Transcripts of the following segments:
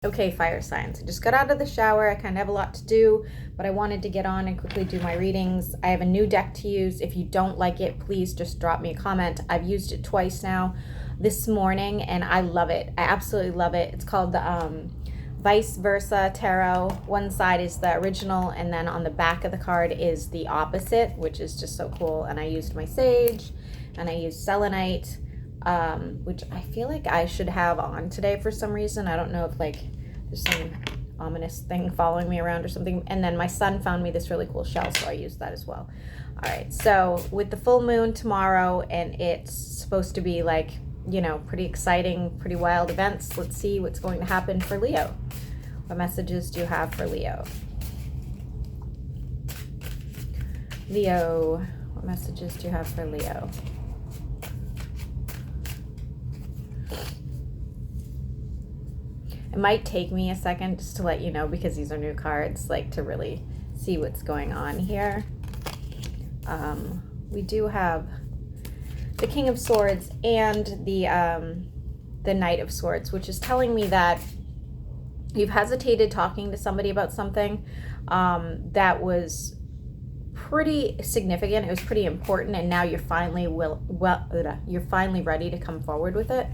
Okay, fire signs. I just got out of the shower. I kind of have a lot to do, but I wanted to get on and quickly do my readings. I have a new deck to use. If you don't like it, please just drop me a comment. I've used it twice now this morning, and I love it. I absolutely love it. It's called the Vice Versa Tarot. One side is the original, and then on the back of the card is the opposite, which is just so cool. And I used my sage, and I used selenite, which I feel like I should have on today for some reason. I don't know if like there's some ominous thing following me around or something. And then my son found me this really cool shell, so I used that as well. All right, so with the full moon tomorrow, and it's supposed to be like, you know, pretty exciting, pretty wild events. Let's see what's going to happen for Leo. What messages do you have for Leo? Leo, what messages do you have for Leo? It might take me a second just to let you know, because these are new cards, like to really see what's going on here. We do have the King of Swords and the Knight of Swords, which is telling me that you've hesitated talking to somebody about something that was pretty significant. It was pretty important, and now you're finally you're finally ready to come forward with it.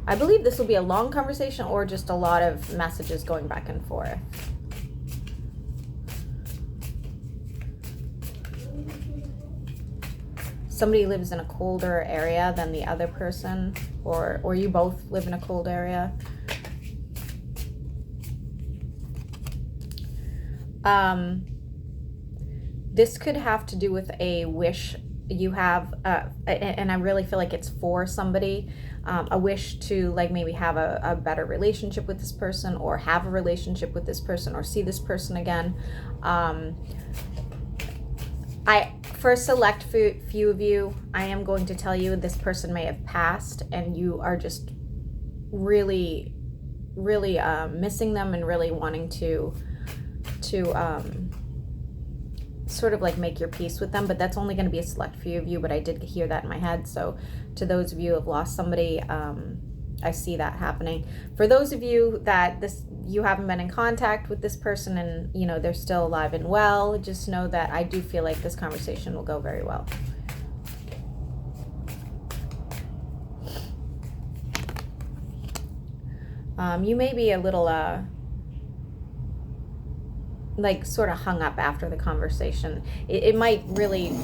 I believe this will be a long conversation or just a lot of messages going back and forth. Somebody lives in a colder area than the other person, or you both live in a cold area. This could have to do with a wish you have, and I really feel like it's for somebody, a wish to like maybe have a better relationship with this person, or have a relationship with this person, or see this person again. For a select few of you, I am going to tell you this person may have passed, and you are just really, really missing them and really wanting to sort of like make your peace with them. But that's only going to be a select few of you, but I did hear that in my head. So to those of you who have lost somebody, I see that happening. For those of you that you haven't been in contact with this person, and you know they're still alive and well, just know that I do feel like this conversation will go very well. You may be a little like sort of hung up after the conversation. It might really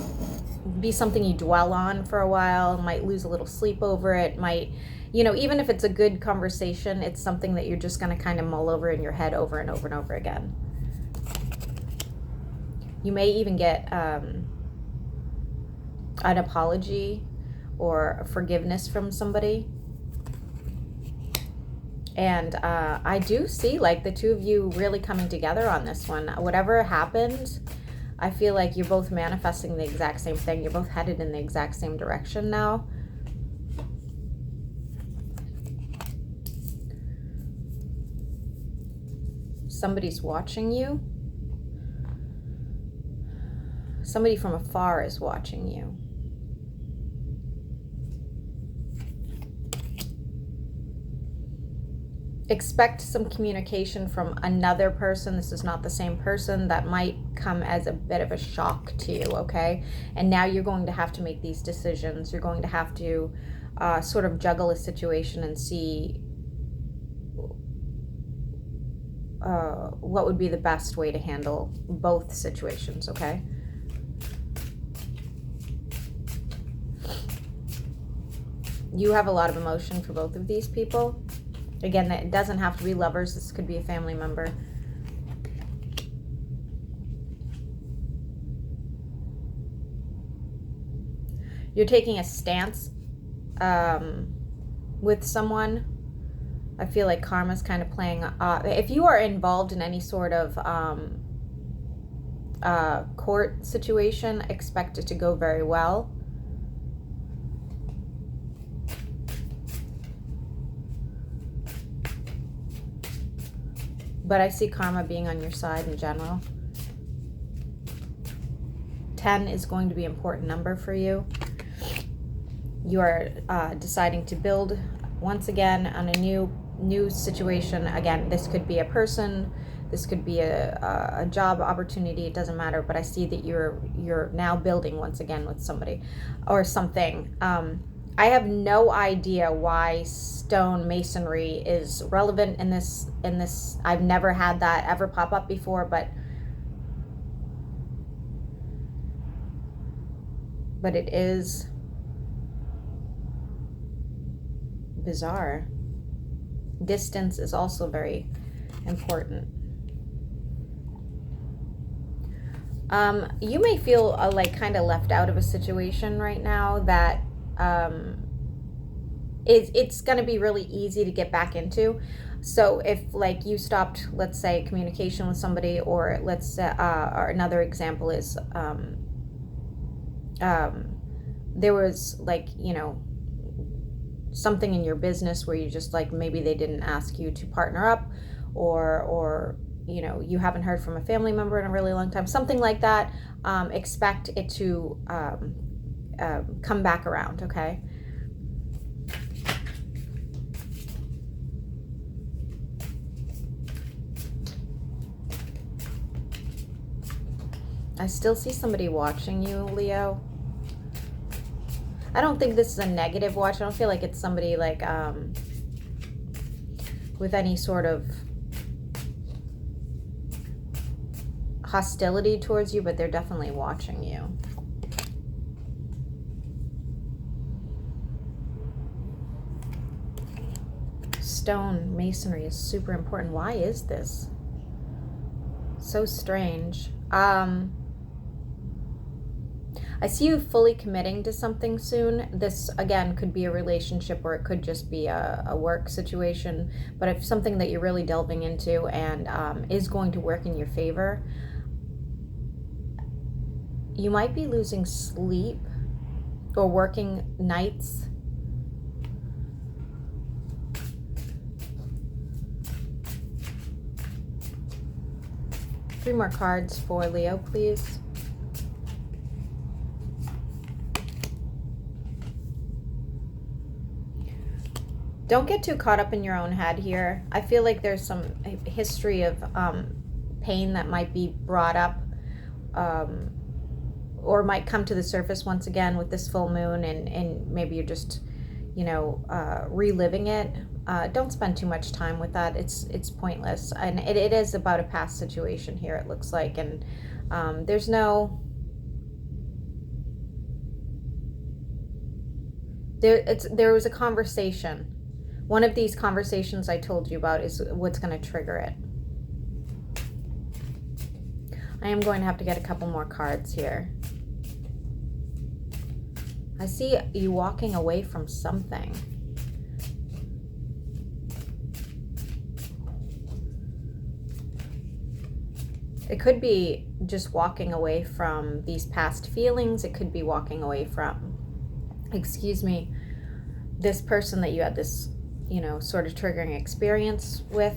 be something you dwell on for a while, might lose a little sleep over it, might, you know, even if it's a good conversation, it's something that you're just going to kind of mull over in your head over and over and over again. You may even get an apology or forgiveness from somebody. And I do see like the two of you really coming together on this one. Whatever happened, I feel like you're both manifesting the exact same thing. You're both headed in the exact same direction now. Somebody's watching you. Somebody from afar is watching you. Expect some communication from another person. This is not the same person. That might come as a bit of a shock to you, okay? And now you're going to have to make these decisions. You're going to have to sort of juggle a situation and see what would be the best way to handle both situations, okay? You have a lot of emotion for both of these people. Again, it doesn't have to be lovers. This could be a family member. You're taking a stance with someone. I feel like karma's kind of playing. If you are involved in any sort of court situation, expect it to go very well. But I see karma being on your side in general. 10 is going to be an important number for you. You are deciding to build once again on a new situation. Again, this could be a person, this could be a job opportunity, it doesn't matter, but I see that you're now building once again with somebody or something. I have no idea why stone masonry is relevant in this. I've never had that ever pop up before, but it is bizarre. Distance is also very important. You may feel like kind of left out of a situation right now that it's going to be really easy to get back into. So if like you stopped, let's say, communication with somebody, or or another example is there was like, something in your business where you just like, maybe they didn't ask you to partner up, or you haven't heard from a family member in a really long time, something like that. Expect it to come back around, okay? I still see somebody watching you, Leo. I don't think this is a negative watch. I don't feel like it's somebody like with any sort of hostility towards you, but they're definitely watching you. Stone masonry is super important. Why is this so strange? I see you fully committing to something soon. This, again, could be a relationship, or it could just be a work situation. But if something that you're really delving into and is going to work in your favor, you might be losing sleep or working nights. Three more cards for Leo, please. Don't get too caught up in your own head here. I feel like there's some history of pain that might be brought up or might come to the surface once again with this full moon, and maybe you're just, reliving it. Don't spend too much time with that. It's pointless. And it is about a past situation here, it looks like. And there's no... There was a conversation. One of these conversations I told you about is what's going to trigger it. I am going to have to get a couple more cards here. I see you walking away from something. It could be just walking away from these past feelings. It could be walking away from, this person that you had this, sort of triggering experience with.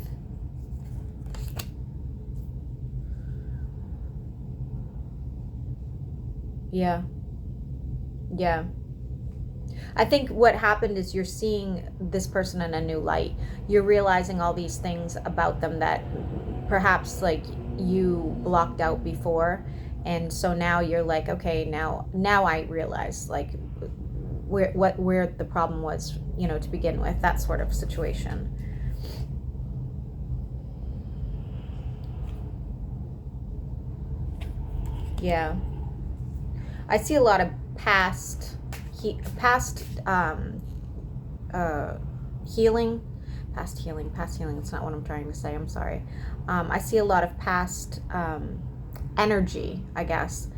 Yeah. I think what happened is you're seeing this person in a new light. You're realizing all these things about them that perhaps like you blocked out before. And so now you're like, okay, now I realize like where the problem was, to begin with, that sort of situation. Yeah. I see a lot of past healing, it's not what I'm trying to say, I'm sorry. I see a lot of past energy, I guess,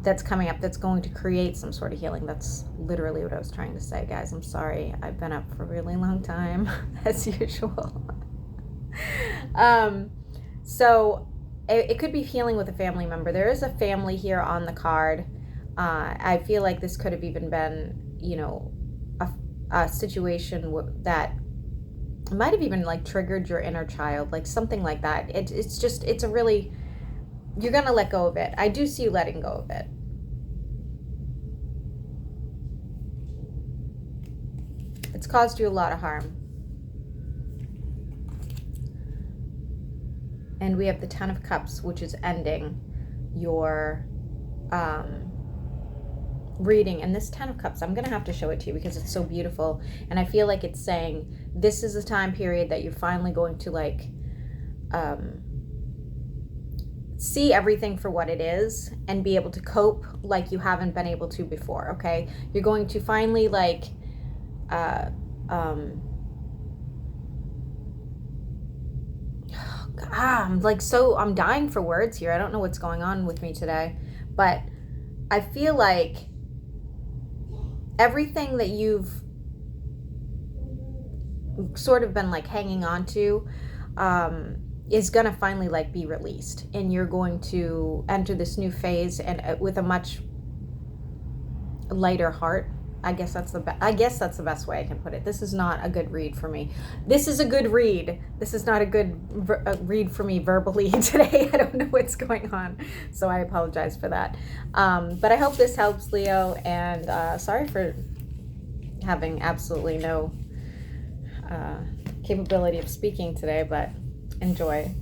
that's coming up, that's going to create some sort of healing. That's literally what I was trying to say, guys. I'm sorry, I've been up for a really long time, as usual. So it could be healing with a family member. There is a family here on the card. I feel like this could have even been, a situation that might have even like triggered your inner child, like something like that. It's a really, you're going to let go of it. I do see you letting go of it. It's caused you a lot of harm. And we have the Ten of Cups, which is ending your reading. And this Ten of Cups, I'm gonna have to show it to you because it's so beautiful, and I feel like it's saying this is a time period that you're finally going to like see everything for what it is and be able to cope like you haven't been able to before. Okay, you're going to finally like I'm like, so I'm dying for words here. I don't know what's going on with me today, but I feel like everything that you've sort of been like hanging on to is gonna finally like be released, and you're going to enter this new phase and with a much lighter heart. I guess that's the best way I can put it. This is not a good read for me. This is a good read. This is not a good read for me verbally today. I don't know what's going on, so I apologize for that. But I hope this helps, Leo, and sorry for having absolutely no capability of speaking today, but enjoy.